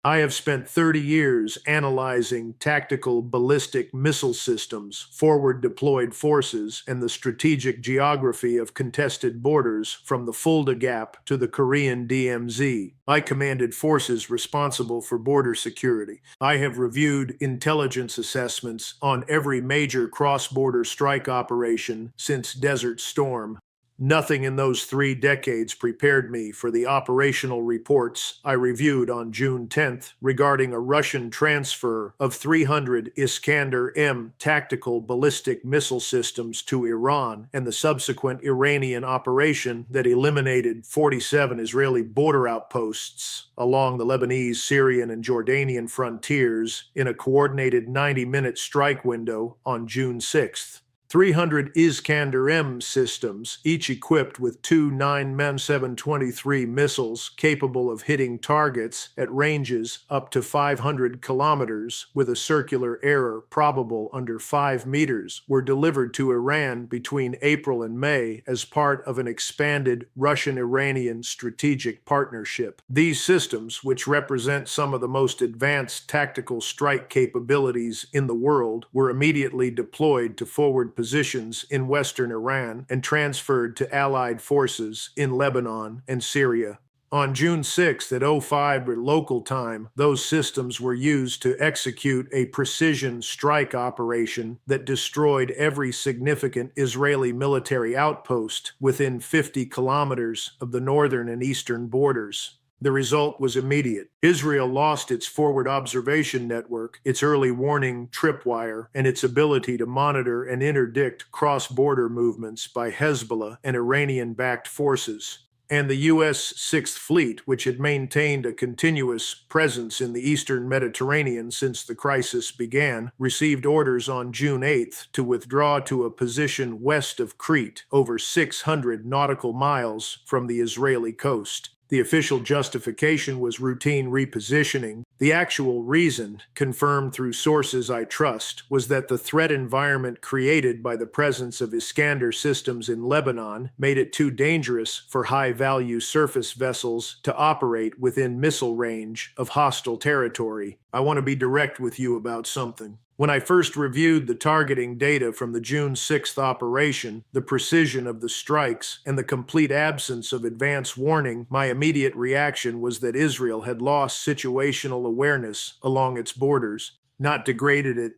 I have spent 30 years analyzing tactical ballistic missile systems, forward deployed forces, and the strategic geography of contested borders from the Fulda Gap to the Korean DMZ. I commanded forces responsible for border security. I have reviewed intelligence assessments on every major cross-border strike operation since Desert Storm. Nothing in those 3 decades prepared me for the operational reports I reviewed on June 10th regarding a Russian transfer of 300 Iskander-M tactical ballistic missile systems to Iran and the subsequent Iranian operation that eliminated 47 Israeli border outposts along the Lebanese, Syrian, and Jordanian frontiers in a coordinated 90-minute strike window on June 6th. 300 Iskander-M systems, each equipped with two 9mm 723 missiles capable of hitting targets at ranges up to 500 kilometers with a circular error probable under 5 meters, were delivered to Iran between April and May as part of an expanded Russian-Iranian strategic partnership. These systems, which represent some of the most advanced tactical strike capabilities in the world, were immediately deployed to forward positions in western Iran and transferred to Allied forces in Lebanon and Syria. On June 6th at 05 local time, those systems were used to execute a precision strike operation that destroyed every significant Israeli military outpost within 50 kilometers of the northern and eastern borders. The result was immediate. Israel lost its forward observation network, its early warning tripwire, and its ability to monitor and interdict cross-border movements by Hezbollah and Iranian-backed forces. And the U.S. Sixth Fleet, which had maintained a continuous presence in the eastern Mediterranean since the crisis began, received orders on June 8th to withdraw to a position west of Crete, over 600 nautical miles from the Israeli coast. The official justification was routine repositioning. The actual reason, confirmed through sources I trust, was that the threat environment created by the presence of Iskander systems in Lebanon made it too dangerous for high-value surface vessels to operate within missile range of hostile territory. I want to be direct with you about something. When I first reviewed the targeting data from the June 6th operation, the precision of the strikes, and the complete absence of advance warning, my immediate reaction was that Israel had lost situational awareness along its borders, not degraded it,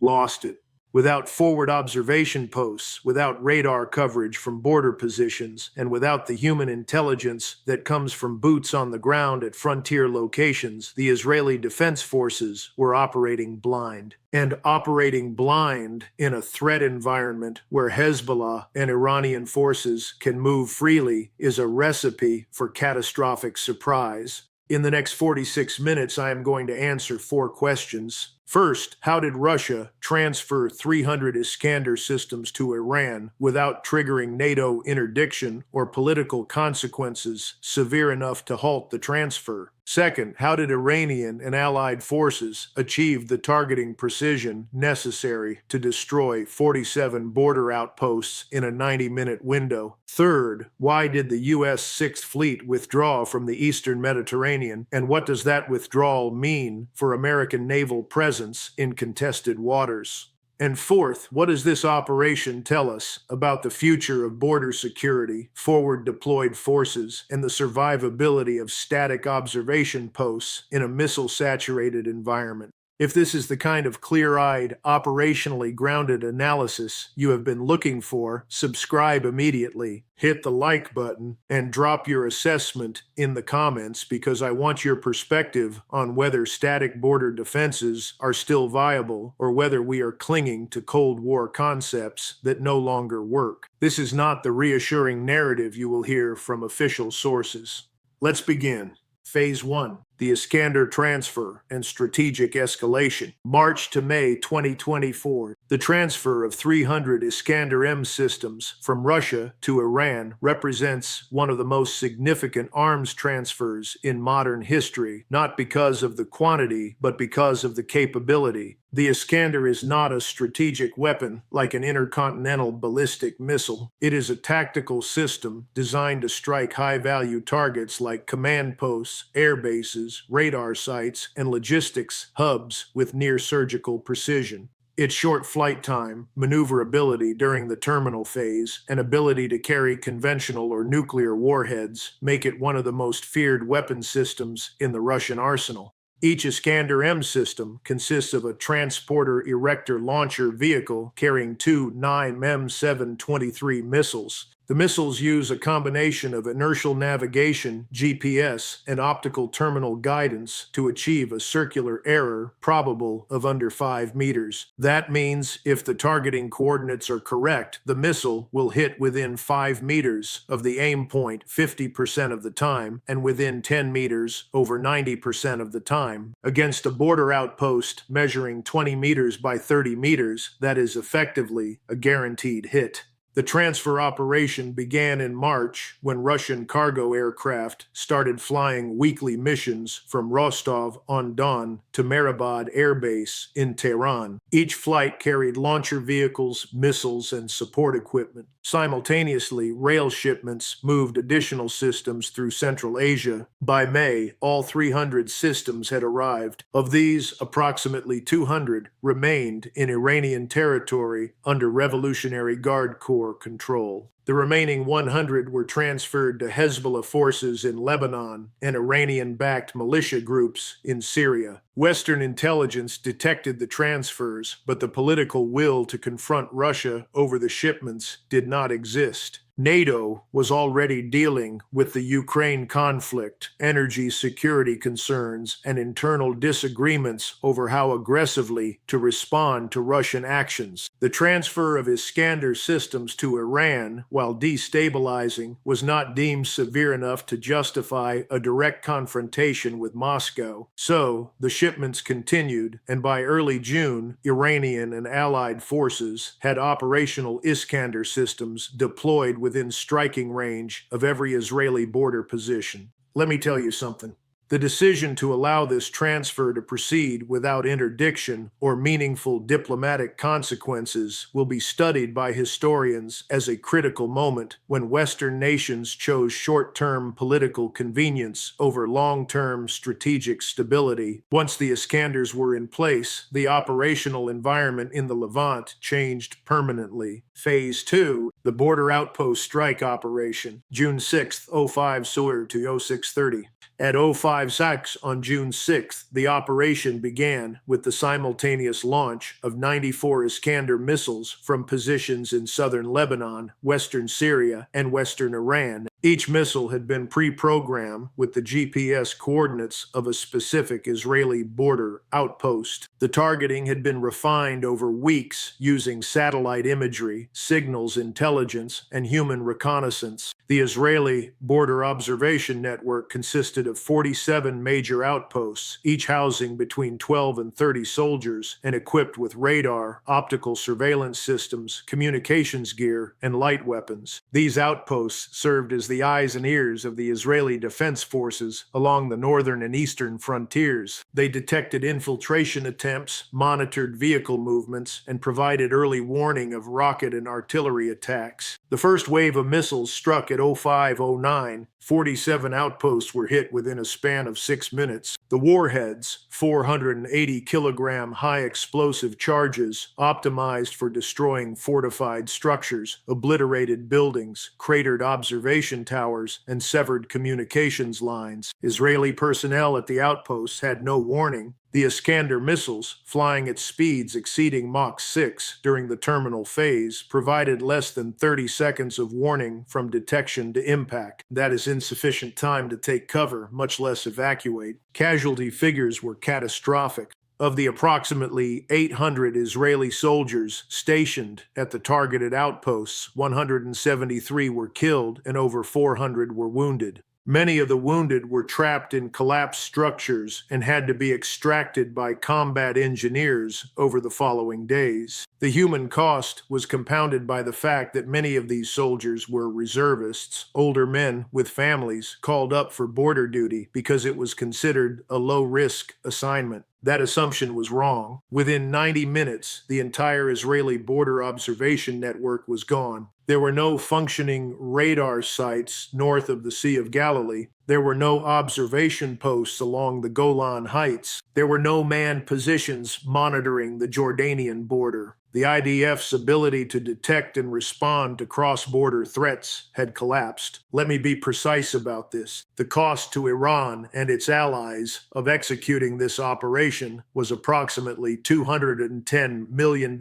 lost it. Without forward observation posts, without radar coverage from border positions, and without the human intelligence that comes from boots on the ground at frontier locations, the Israeli Defense Forces were operating blind. And operating blind in a threat environment where Hezbollah and Iranian forces can move freely is a recipe for catastrophic surprise. In the next 46 minutes, I am going to answer 4 questions. First, how did Russia transfer 300 Iskander systems to Iran without triggering NATO interdiction or political consequences severe enough to halt the transfer? Second, how did Iranian and allied forces achieve the targeting precision necessary to destroy 47 border outposts in a 90-minute window? Third, why did the U.S. Sixth Fleet withdraw from the eastern Mediterranean, and what does that withdrawal mean for American naval presence in contested waters? And fourth, what does this operation tell us about the future of border security, forward deployed forces, and the survivability of static observation posts in a missile-saturated environment? If this is the kind of clear-eyed, operationally grounded analysis you have been looking for, subscribe immediately, hit the like button, and drop your assessment in the comments because I want your perspective on whether static border defenses are still viable or whether we are clinging to Cold War concepts that no longer work. This is not the reassuring narrative you will hear from official sources. Let's begin. Phase 1. The Iskander transfer and strategic escalation. March to May 2024. The transfer of 300 Iskander-M systems from Russia to Iran represents one of the most significant arms transfers in modern history, not because of the quantity, but because of the capability. The Iskander is not a strategic weapon like an intercontinental ballistic missile. It is a tactical system designed to strike high-value targets like command posts, airbases, bases, radar sites, and logistics hubs with near-surgical precision. Its short flight time, maneuverability during the terminal phase, and ability to carry conventional or nuclear warheads make it one of the most feared weapon systems in the Russian arsenal. Each Iskander M system consists of a transporter erector launcher vehicle carrying two 9mm-723 missiles. The missiles use a combination of inertial navigation, GPS, and optical terminal guidance to achieve a circular error probable of under 5 meters. That means if the targeting coordinates are correct, the missile will hit within 5 meters of the aim point 50% of the time and within 10 meters over 90% of the time. Against a border outpost measuring 20 meters by 30 meters, that is effectively a guaranteed hit. The transfer operation began in March when Russian cargo aircraft started flying weekly missions from Rostov-on-Don to Mehrabad airbase in Tehran. Each flight carried launcher vehicles, missiles, and support equipment. Simultaneously, rail shipments moved additional systems through Central Asia. By May, all 300 systems had arrived. Of these, approximately 200 remained in Iranian territory under Revolutionary Guard Corps control. The remaining 100 were transferred to Hezbollah forces in Lebanon and Iranian-backed militia groups in Syria. Western intelligence detected the transfers, but the political will to confront Russia over the shipments did not exist. NATO was already dealing with the Ukraine conflict, energy security concerns, and internal disagreements over how aggressively to respond to Russian actions. The transfer of Iskander systems to Iran, while destabilizing, was not deemed severe enough to justify a direct confrontation with Moscow. So, the shipments continued, and by early June, Iranian and allied forces had operational Iskander systems deployed within striking range of every Israeli border position. Let me tell you something. The decision to allow this transfer to proceed without interdiction or meaningful diplomatic consequences will be studied by historians as a critical moment when Western nations chose short-term political convenience over long-term strategic stability. Once the Iskanders were in place, the operational environment in the Levant changed permanently. Phase 2, the Border Outpost Strike Operation, June 6, 05 Sur to 0630. At 05:06 on June 6th, the operation began with the simultaneous launch of 94 Iskander missiles from positions in southern Lebanon, western Syria, and western Iran. Each missile had been pre-programmed with the GPS coordinates of a specific Israeli border outpost. The targeting had been refined over weeks using satellite imagery, signals intelligence, and human reconnaissance. The Israeli Border Observation Network consisted of 47 major outposts, each housing between 12 and 30 soldiers and equipped with radar, optical surveillance systems, communications gear, and light weapons. These outposts served as the eyes and ears of the Israeli Defense Forces along the northern and eastern frontiers. They detected infiltration attempts, monitored vehicle movements, and provided early warning of rocket and artillery attacks. The first wave of missiles struck at 05:09. 47 outposts were hit within a span of 6 minutes. The warheads, 480-kilogram high-explosive charges, optimized for destroying fortified structures, obliterated buildings, cratered observation towers, and severed communications lines. Israeli personnel at the outposts had no warning. The Iskander missiles, flying at speeds exceeding Mach 6 during the terminal phase, provided less than 30 seconds of warning from detection to impact. That is insufficient time to take cover, much less evacuate. Casualty figures were catastrophic. Of the approximately 800 Israeli soldiers stationed at the targeted outposts, 173 were killed and over 400 were wounded. Many of the wounded were trapped in collapsed structures and had to be extracted by combat engineers over the following days. The human cost was compounded by the fact that many of these soldiers were reservists, older men with families called up for border duty because it was considered a low-risk assignment. That assumption was wrong. Within 90 minutes, the entire Israeli border observation network was gone. There were no functioning radar sites north of the Sea of Galilee. There were no observation posts along the Golan Heights. There were no manned positions monitoring the Jordanian border. The IDF's ability to detect and respond to cross-border threats had collapsed. Let me be precise about this. The cost to Iran and its allies of executing this operation was approximately $210 million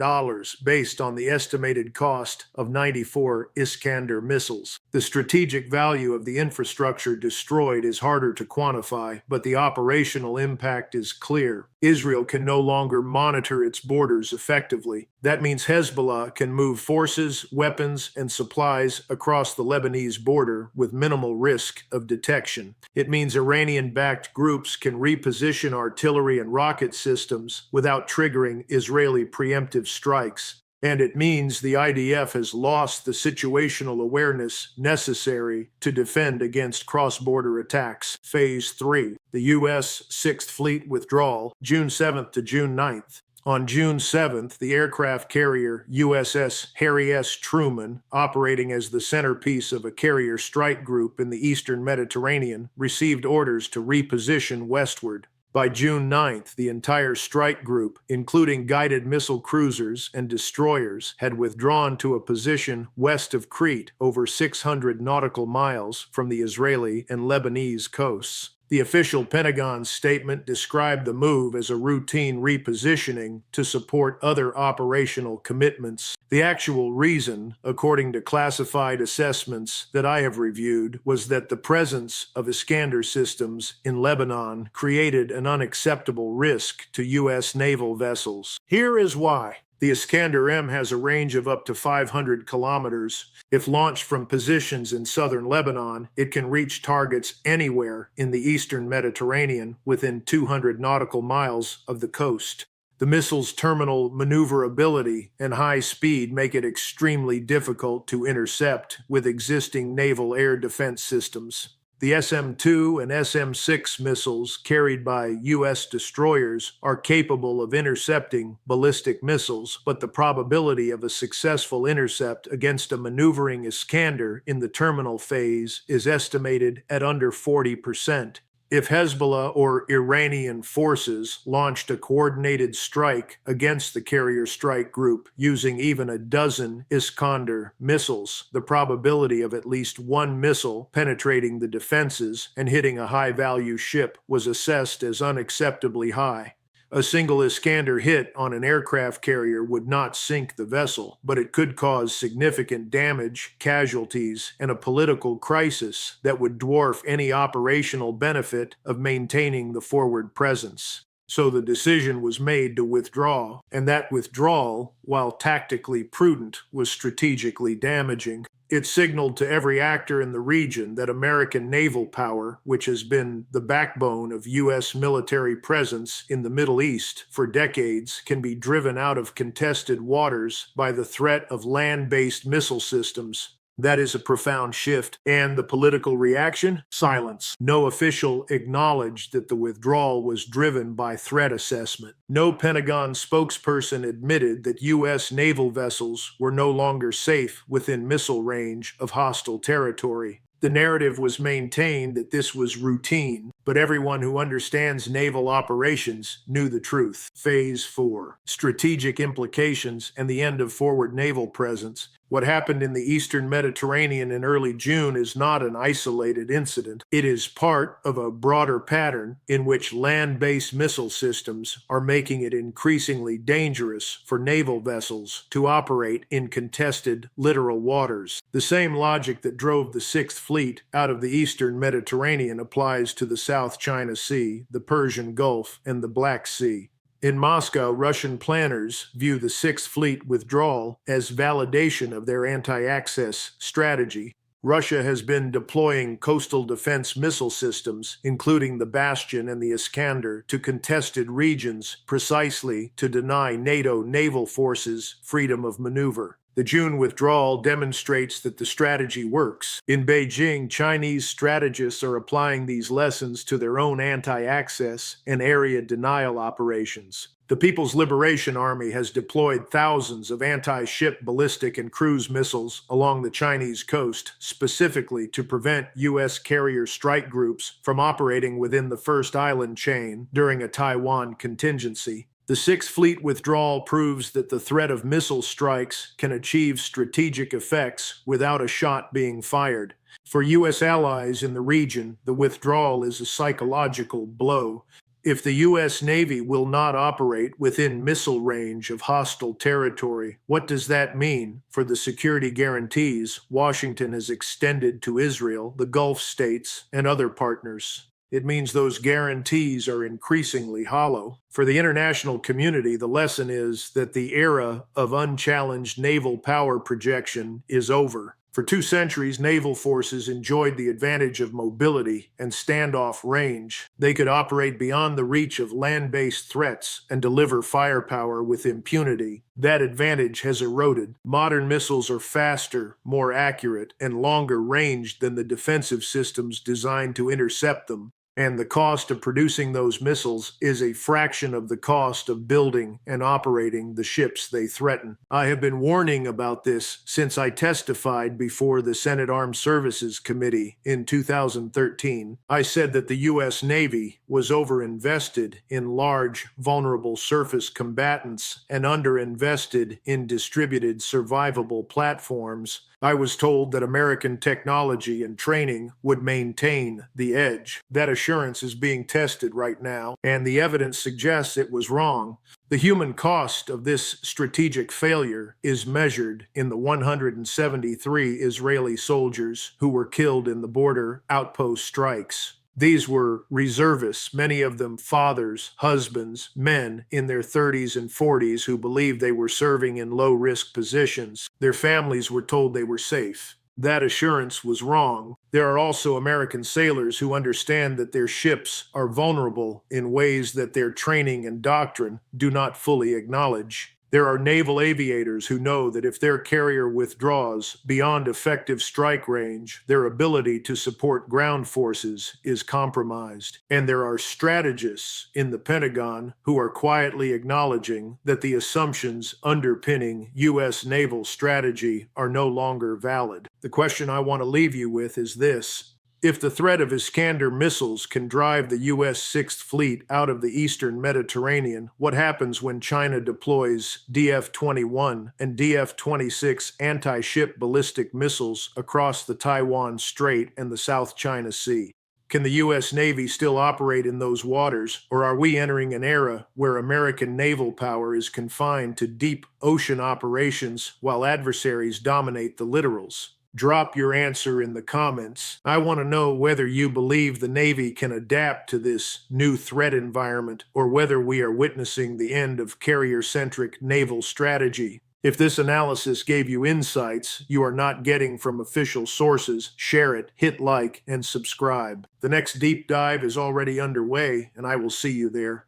based on the estimated cost of 94 Iskander missiles. The strategic value of the infrastructure destroyed is harder to quantify, but the operational impact is clear. Israel can no longer monitor its borders effectively. That means Hezbollah can move forces, weapons, and supplies across the Lebanese border with minimal risk of detection. It means Iranian-backed groups can reposition artillery and rocket systems without triggering Israeli preemptive strikes. And it means the IDF has lost the situational awareness necessary to defend against cross-border attacks. Phase 3, the U.S. 6th Fleet withdrawal, June 7th to June 9th. On June 7th, the aircraft carrier USS Harry S. Truman, operating as the centerpiece of a carrier strike group in the eastern Mediterranean, received orders to reposition westward. By June 9th, the entire strike group, including guided missile cruisers and destroyers, had withdrawn to a position west of Crete, over 600 nautical miles from the Israeli and Lebanese coasts. The official Pentagon statement described the move as a routine repositioning to support other operational commitments. The actual reason, according to classified assessments that I have reviewed, was that the presence of Iskander systems in Lebanon created an unacceptable risk to U.S. naval vessels. Here is why. The Iskander-M has a range of up to 500 kilometers. If launched from positions in southern Lebanon, it can reach targets anywhere in the eastern Mediterranean within 200 nautical miles of the coast. The missile's terminal maneuverability and high speed make it extremely difficult to intercept with existing naval air defense systems. The SM-2 and SM-6 missiles carried by U.S. destroyers are capable of intercepting ballistic missiles, but the probability of a successful intercept against a maneuvering Iskander in the terminal phase is estimated at under 40%. If Hezbollah or Iranian forces launched a coordinated strike against the carrier strike group using even a dozen Iskander missiles, the probability of at least one missile penetrating the defenses and hitting a high-value ship was assessed as unacceptably high. A single Iskander hit on an aircraft carrier would not sink the vessel, but it could cause significant damage, casualties, and a political crisis that would dwarf any operational benefit of maintaining the forward presence. So the decision was made to withdraw, and that withdrawal, while tactically prudent, was strategically damaging. It signaled to every actor in the region that American naval power, which has been the backbone of U.S. military presence in the Middle East for decades, can be driven out of contested waters by the threat of land-based missile systems. That is a profound shift. And the political reaction? Silence. No official acknowledged that the withdrawal was driven by threat assessment. No Pentagon spokesperson admitted that U.S. naval vessels were no longer safe within missile range of hostile territory. The narrative was maintained that this was routine, but everyone who understands naval operations knew the truth. Phase 4. Strategic implications and the end of forward naval presence. What happened in the eastern Mediterranean in early June is not an isolated incident. It is part of a broader pattern in which land-based missile systems are making it increasingly dangerous for naval vessels to operate in contested littoral waters. The same logic that drove the 6th Fleet out of the eastern Mediterranean applies to the South China Sea, the Persian Gulf, and the Black Sea. In Moscow, Russian planners view the 6th Fleet withdrawal as validation of their anti-access strategy. Russia has been deploying coastal defense missile systems, including the Bastion and the Iskander, to contested regions precisely to deny NATO naval forces freedom of maneuver. The June withdrawal demonstrates that the strategy works. In Beijing, Chinese strategists are applying these lessons to their own anti-access and area denial operations. The People's Liberation Army has deployed thousands of anti-ship ballistic and cruise missiles along the Chinese coast, specifically to prevent U.S. carrier strike groups from operating within the first island chain during a Taiwan contingency. The Sixth Fleet withdrawal proves that the threat of missile strikes can achieve strategic effects without a shot being fired. For U.S. allies in the region, the withdrawal is a psychological blow. If the U.S. Navy will not operate within missile range of hostile territory, what does that mean for the security guarantees Washington has extended to Israel, the Gulf states, and other partners? It means those guarantees are increasingly hollow. For the international community, the lesson is that the era of unchallenged naval power projection is over. For 2 centuries, naval forces enjoyed the advantage of mobility and standoff range. They could operate beyond the reach of land-based threats and deliver firepower with impunity. That advantage has eroded. Modern missiles are faster, more accurate, and longer ranged than the defensive systems designed to intercept them. And the cost of producing those missiles is a fraction of the cost of building and operating the ships they threaten. I have been warning about this since I testified before the Senate Armed Services Committee in 2013. I said that the U.S. Navy was overinvested in large, vulnerable surface combatants and underinvested in distributed, survivable platforms. I was told that American technology and training would maintain the edge. That assurance is being tested right now, and the evidence suggests it was wrong. The human cost of this strategic failure is measured in the 173 Israeli soldiers who were killed in the border outpost strikes. These were reservists, many of them fathers, husbands, men in their 30s and 40s who believed they were serving in low-risk positions. Their families were told they were safe. That assurance was wrong. There are also American sailors who understand that their ships are vulnerable in ways that their training and doctrine do not fully acknowledge. There are naval aviators who know that if their carrier withdraws beyond effective strike range, their ability to support ground forces is compromised. And there are strategists in the Pentagon who are quietly acknowledging that the assumptions underpinning U.S. naval strategy are no longer valid. The question I want to leave you with is this. If the threat of Iskander missiles can drive the U.S. Sixth Fleet out of the eastern Mediterranean, what happens when China deploys DF-21 and DF-26 anti-ship ballistic missiles across the Taiwan Strait and the South China Sea? Can the U.S. Navy still operate in those waters, or are we entering an era where American naval power is confined to deep ocean operations while adversaries dominate the littorals? Drop your answer in the comments. I want to know whether you believe the Navy can adapt to this new threat environment or whether we are witnessing the end of carrier-centric naval strategy. If this analysis gave you insights you are not getting from official sources, share it, hit like, and subscribe. The next deep dive is already underway, and I will see you there.